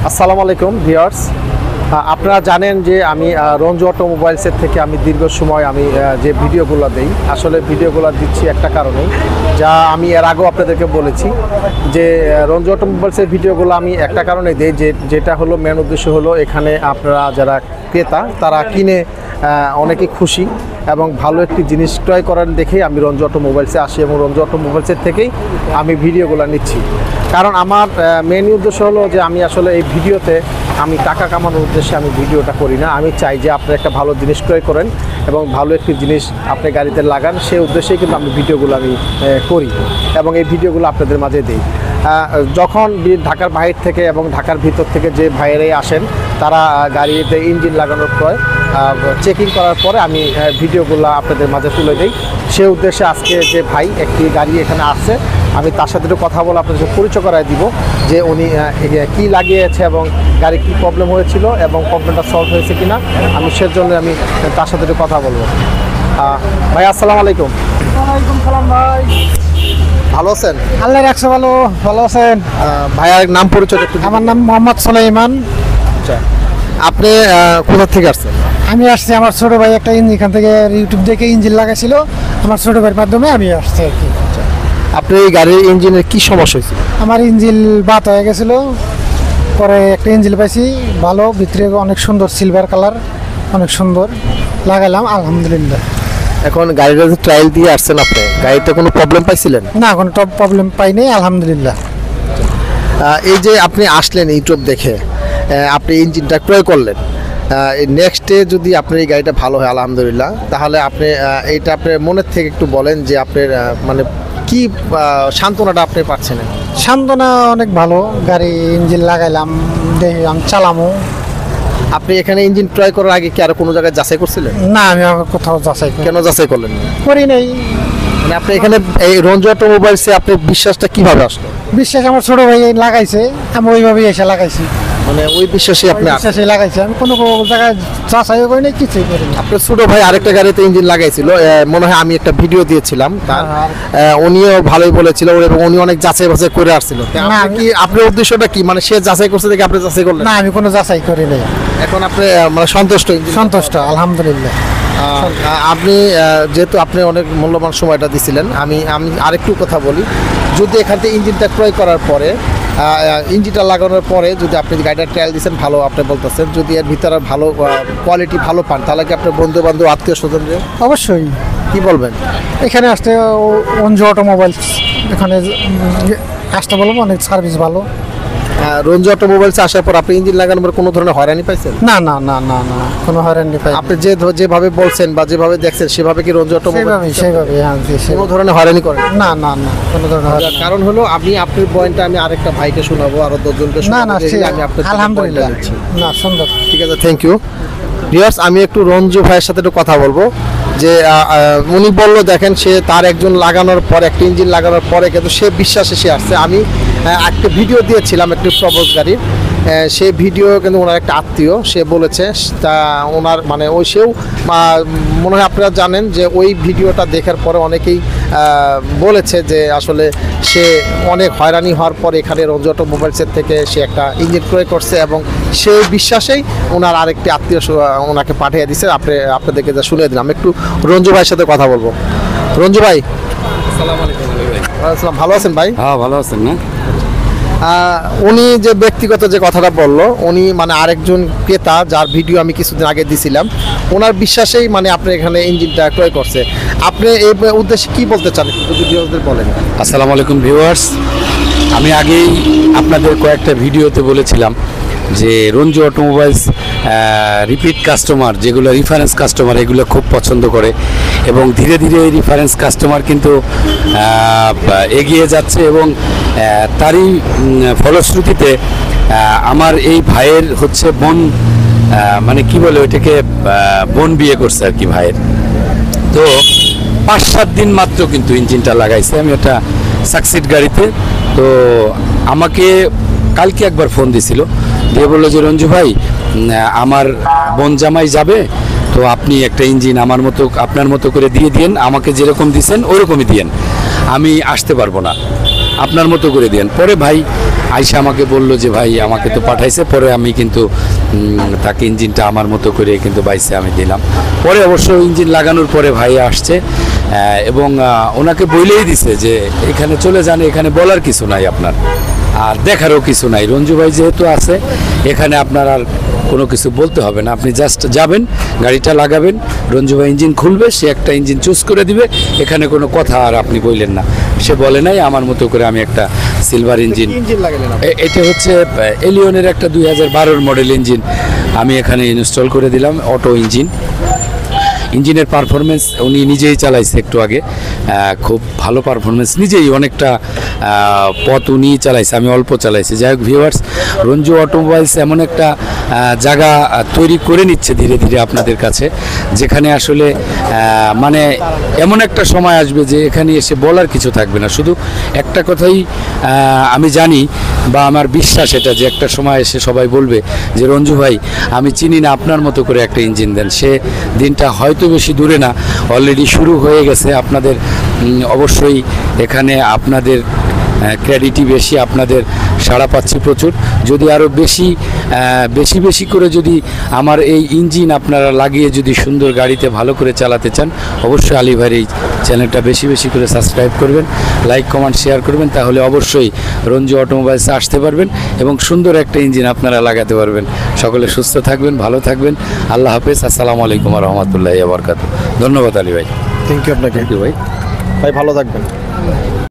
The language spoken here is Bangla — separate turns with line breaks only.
আসসালামু আলাইকুম ভিউয়ার্স, আপনারা জানেন যে আমি রঞ্জু অটোমোবাইলসের থেকে আমি দীর্ঘ সময় যে ভিডিওগুলো দেই, আসলে ভিডিওগুলো দিচ্ছি একটা কারণেই, যা আমি এর আগেও আপনাদেরকে বলেছি যে রঞ্জু অটোমোবাইলসের ভিডিওগুলো আমি একটা কারণে দিই, যেটা হলো মেন উদ্দেশ্য হলো এখানে আপনারা যারা ক্রেতা তারা কিনে অনেকেই খুশি এবং ভালো একটি জিনিস ক্রয় করেন দেখেই আমি রঞ্জু অটোমোবাইলসে আসি এবং রঞ্জু অটোমোবাইলসের থেকেই আমি ভিডিওগুলো নিচ্ছি। কারণ আমার মেন উদ্দেশ্য হলো যে আমি আসলে এই ভিডিওতে আমি টাকা কামানোর উদ্দেশ্যে আমি ভিডিওটা করি না। আমি চাই যে আপনি একটা ভালো জিনিস ক্রয় করেন এবং ভালো একটি জিনিস আপনি গাড়িতে লাগান, সেই উদ্দেশ্যেই কিন্তু আমি ভিডিওগুলো করি এবং এই ভিডিওগুলো আপনাদের মাঝে দিই। যখন ঢাকার বাহির থেকে এবং ঢাকার ভিতর থেকে যে ভাইয়েরাই আসেন তারা গাড়িতে ইঞ্জিন লাগানোর পর চেকিং করার পরে আমি ভিডিওগুলো আপনাদের মাঝে তুলে দিই। সেই উদ্দেশ্যে আজকে যে ভাই একটি গাড়ি এখানে আসছে, আমি তার সাথে একটু কথা বলে আপনাদের পরিচয় করায় দিব যে উনি কী লাগিয়েছে এবং গাড়ি কী প্রবলেম হয়েছিল এবং প্রবলেমটা সলভ হয়েছে কিনা। আমি সেজন্য আমি তার সাথে একটু কথা বলবো। ভাই আসসালামু আলাইকুম।
ওয়ালাইকুম সালাম ভাই।
ভালো আছেন?
আল্লাহ রাখছে, ভালো আছেন?
ভাইয়ার নাম পরিচয় একটু।
আমার নাম মোহাম্মদ সুলাইমান।
আচ্ছা, আপনি কোথা থেকে আসছেন?
আমি আসছি, আমার ছোট ভাই একটা এখান থেকে ইউটিউব দেখে ইঞ্জিন লাগাইছিল, আমার ছোট ভাইয়ের মাধ্যমে আমি আসছি আর কি।
আপনি এই গাড়ির ইঞ্জিনের কি সমস্যা হয়েছিল?
আমার ইঞ্জিন বাত হয়ে গেছিল, পরে একটা ইঞ্জিন পাইছি ভালো, ভিতরে অনেক সুন্দর সিলভার কালার, অনেক সুন্দর লাগাইলাম আলহামদুলিল্লাহ।
এখন গাড়িটা যে ট্রায়াল দিয়ে আসছেন, আপনি গাড়িতে কোনো প্রবলেম পাইছিলেন?
না, কোনো টপ প্রবলেম পাইনি আলহামদুলিল্লাহ।
এই যে আপনি আসলেন ইউটিউব দেখে, আপনি ইঞ্জিনটা ক্রয় করলেন, নেক্সটে যদি আপনার এই গাড়িটা ভালো হয় আলহামদুলিল্লাহ, তাহলে আপনি এইটা আপনার মনের থেকে একটু বলেন যে আপনার মানে কি সান্ত্বনাটা আপনি পাচ্ছেন?
সান্ত্বনা অনেক ভালো, গাড়ি ইঞ্জিন লাগাইলাম, দেখলাম চালামো।
আপনি এখানে ইঞ্জিন ক্রয় করার আগে কি আর কোনো জায়গায় যাচাই করছিলেন?
না, আমি কোথাও যাচাই
কেন যাচাই করলেন না?
করি নাই।
মানে আপনি এখানে এই রঞ্জু অটোমোবাইলসে আপনার বিশ্বাসটা কিভাবে আসলো?
বিশ্বাস আমার ছোট ভাই লাগাইছে, আমি ওইভাবেই এসে লাগাইছি।
মানে ওই বিশ্বাসে আপনি
বিশ্বাসে লাগাইছি, আমি কোনো জায়গায় যাচাইও করি নাই, কিছুই করি না।
আপনার ছোট ভাই আরেকটা গাড়িতে ইঞ্জিন লাগাইছিল, মনে হয় আমি একটা ভিডিও দিয়েছিলাম তার, উনিও ভালোই বলেছিল এবং উনি অনেক যাচাই বাছাই করে আসছিল। কি আপনার উদ্দেশ্যটা কি, মানে সে যাচাই করছে দেখে আপনি যাচাই করলেন?
না, আমি কোনো যাচাই করি নাই।
এখন আপনি মানে
সন্তুষ্ট আলহামদুলিল্লাহ।
আপনি যেহেতু আপনি অনেক মূল্যবান সময়টা দিছিলেন, আমি আরেকটু কথা বলি। যদি এখান থেকে ইঞ্জিনটা ক্রয় করার পরে, ইঞ্জিনটা লাগানোর পরে যদি আপনি গাড়িটা ট্রায়াল দিচ্ছেন ভালো, আপনি বলতেছেন যদি এর ভিতরে ভালো কোয়ালিটি ভালো পান, তাহলে কি আপনার বন্ধু বান্ধব আত্মীয় স্বজন
অবশ্যই
কি বলবেন?
এখানে আসতে রঞ্জু অটোমোবাইলস, এখানে আসতে বলবো, অনেক সার্ভিস ভালো।
রঞ্জু অটোমোবাইলসে আসার পর আপনি ইঞ্জিন লাগানোর পর কোনো ধরনের হয়রানি পাইছেন?
না না না না না, কোনো হয়রানি পাই।
আপনি যেভাবে বলছেন বা যেভাবে দেখছেন সেভাবে কি রঞ্জু অটোমোবাইল
সেইভাবে
কোনো ধরনের হয়রানি করেন?
না না না, কোনো ধরনের হয়রানি।
কারণ হলো আপনার পয়েন্টটা আমি আরেকটা ভাইকে শোনাবো, আরো 10 জনকে
না না,
আমি আপনার
আলহামদুলিল্লাহ। না, সুন্দর।
ঠিক আছে, থ্যাংক ইউ। ভিউয়ার্স, আমি একটু রঞ্জু ভাইয়ের সাথে একটু কথা বলবো যে উনি বললো দেখেন সে তার একজন লাগানোর পর, একটা ইঞ্জিন লাগানোর পরে কিন্তু সে বিশ্বাসে সে আসছে। আমি একটা ভিডিও দিয়েছিলাম একটি প্রবোজ গাড়ির, সেই ভিডিও কিন্তু ওনার একটা আত্মীয় সে বলেছে, তা ওনার মানে সেও মনে হয় আপনারা জানেন যে ওই ভিডিওটা দেখার পরে অনেকেই বলেছে যে আসলে সে অনেক হয়রানি হওয়ার পর এখানে রঞ্জু অটোমোবাইলসের থেকে সে একটা ইঞ্জিন ক্রয় করছে এবং সেই বিশ্বাসেই ওনার আরেকটি আত্মীয় ওনাকে পাঠিয়ে দিচ্ছে। আপনাদেরকে যা শুনে দিলাম, একটু রঞ্জু ভাইয়ের সাথে কথা বলবো। রঞ্জু ভাই,
আসসালামু আলাইকুম ভাই।
ভালো আছেন ভাই?
হ্যাঁ, ভালো আছেন না?
উনি যে ব্যক্তিগত যে কথাটা বললো, উনি মানে আরেকজন ক্রেতা যার ভিডিও আমি কিছুদিন আগে দিছিলাম, ওনার বিশ্বাসেই মানে আপনি এখানে ইঞ্জিনটা ক্রয় করছে। আপনি এই উদ্দেশ্যে কি বলতে চান যদি ভিউয়ারদের বলেন?
আসসালামু আলাইকুম ভিউয়ার্স, আমি আগেই আপনাদের কয়েকটা ভিডিওতে বলেছিলাম যে রঞ্জু অটোমোবাইলস রিপিট কাস্টমার, যেগুলো রেফারেন্স কাস্টমার, এগুলো খুব পছন্দ করে এবং ধীরে ধীরে এই রেফারেন্স কাস্টমার কিন্তু এগিয়ে যাচ্ছে এবং তারই ফলশ্রুতিতে আমার এই ভাইয়ের হচ্ছে বোন, মানে কি বলে ওইটাকে, বোন বিয়ে করছে আর কি ভাইয়ের। তো 5-7 দিন মাত্র কিন্তু ইঞ্জিনটা লাগাইছে, আমি একটা সাকসিড গাড়িতে। তো আমাকে কালকে একবার ফোন দিছিল, দিয়ে বললো যে রঞ্জু ভাই, আমার বোন জামাই যাবে, তো আপনি একটা ইঞ্জিন আপনার মতো করে দিয়ে দিন, আমাকে যেরকম দিছেন ওরকমই দিয়েন, আমি আসতে পারবো না। আপনার মতো করে দেন। পরে ভাই আইসা আমাকে বলল যে ভাই আমাকে তো পাঠাইছে, পরে আমি কিন্তু তাকে ইঞ্জিনটা আমার মতো করে কিন্তু বাইসে আমি দিলাম। পরে অবশ্য ইঞ্জিন লাগানোর পরে ভাই আসছে এবং ওনাকে বলেই দিছে যে এখানে চলে যান, এখানে বলার কিছু নাই আপনার, আর দেখারও কিছু নাই। রঞ্জু ভাই যেহেতু আছে এখানে আপনার আর কোনো কিছু বলতে হবে না, আপনি জাস্ট যাবেন, গাড়িটা লাগাবেন, রঞ্জু ভাই ইঞ্জিন খুলবে, সে একটা ইঞ্জিন চুজ করে দিবে, এখানে কোনো কথা আর আপনি বললেন না। সে বলে নাই, আমার মতো করে আমি একটা সিলভার ইঞ্জিন,
ইঞ্জিন লাগালেন আপনি?
এটা হচ্ছে এলিয়নের একটা 2012 মডেল ইঞ্জিন আমি এখানে ইনস্টল করে দিলাম, অটো ইঞ্জিন। ইঞ্জিনের পারফরমেন্স উনি নিজেই চালাইছে একটু আগে, খুব ভালো পারফরমেন্স, নিজেই অনেকটা পথ উনি চালাইছে, আমি অল্প চালাইছি। যাই হোক ভিউয়ার্স, রঞ্জু অটোমোবাইলস এমন একটা জায়গা তৈরি করে নিচ্ছে ধীরে ধীরে আপনাদের কাছে, যেখানে আসলে মানে এমন একটা সময় আসবে যে এখানে এসে বলার কিছু থাকবে না। শুধু একটা কথাই আমি জানি বা আমার বিশ্বাস এটা, যে একটা সময় এসে সবাই বলবে যে রঞ্জু ভাই আমি চিনি না, আপনার মতো করে একটা ইঞ্জিন দেন। সে দিনটা হয়তো বেশি দূরে না, অলরেডি শুরু হয়ে গেছে। আপনাদের অবশ্যই এখানে আপনাদের ক্রেডিটই বেশি, আপনাদের সাড়া পাচ্ছি প্রচুর। যদি আরও বেশি বেশি করে যদি আমার এই ইঞ্জিন আপনারা লাগিয়ে যদি সুন্দর গাড়িতে ভালো করে চালাতে চান, অবশ্যই আলী ভাইয়ের এই চ্যানেলটা বেশি বেশি করে সাবস্ক্রাইব করবেন, লাইক কমেন্ট শেয়ার করবেন, তাহলে অবশ্যই রঞ্জু অটোমোবাইলসে আসতে পারবেন এবং সুন্দর একটা ইঞ্জিন আপনারা লাগাতে পারবেন। সকলে সুস্থ থাকবেন, ভালো থাকবেন, আল্লাহ হাফেজ, আসসালামু আলাইকুম রহমতুল্লাহি ওয়া বারাকাতুহু। ধন্যবাদ আলী ভাই।
থ্যাংক ইউ আপনাকে।
থ্যাংক ইউ ভাই।
ভাই ভালো থাকবেন।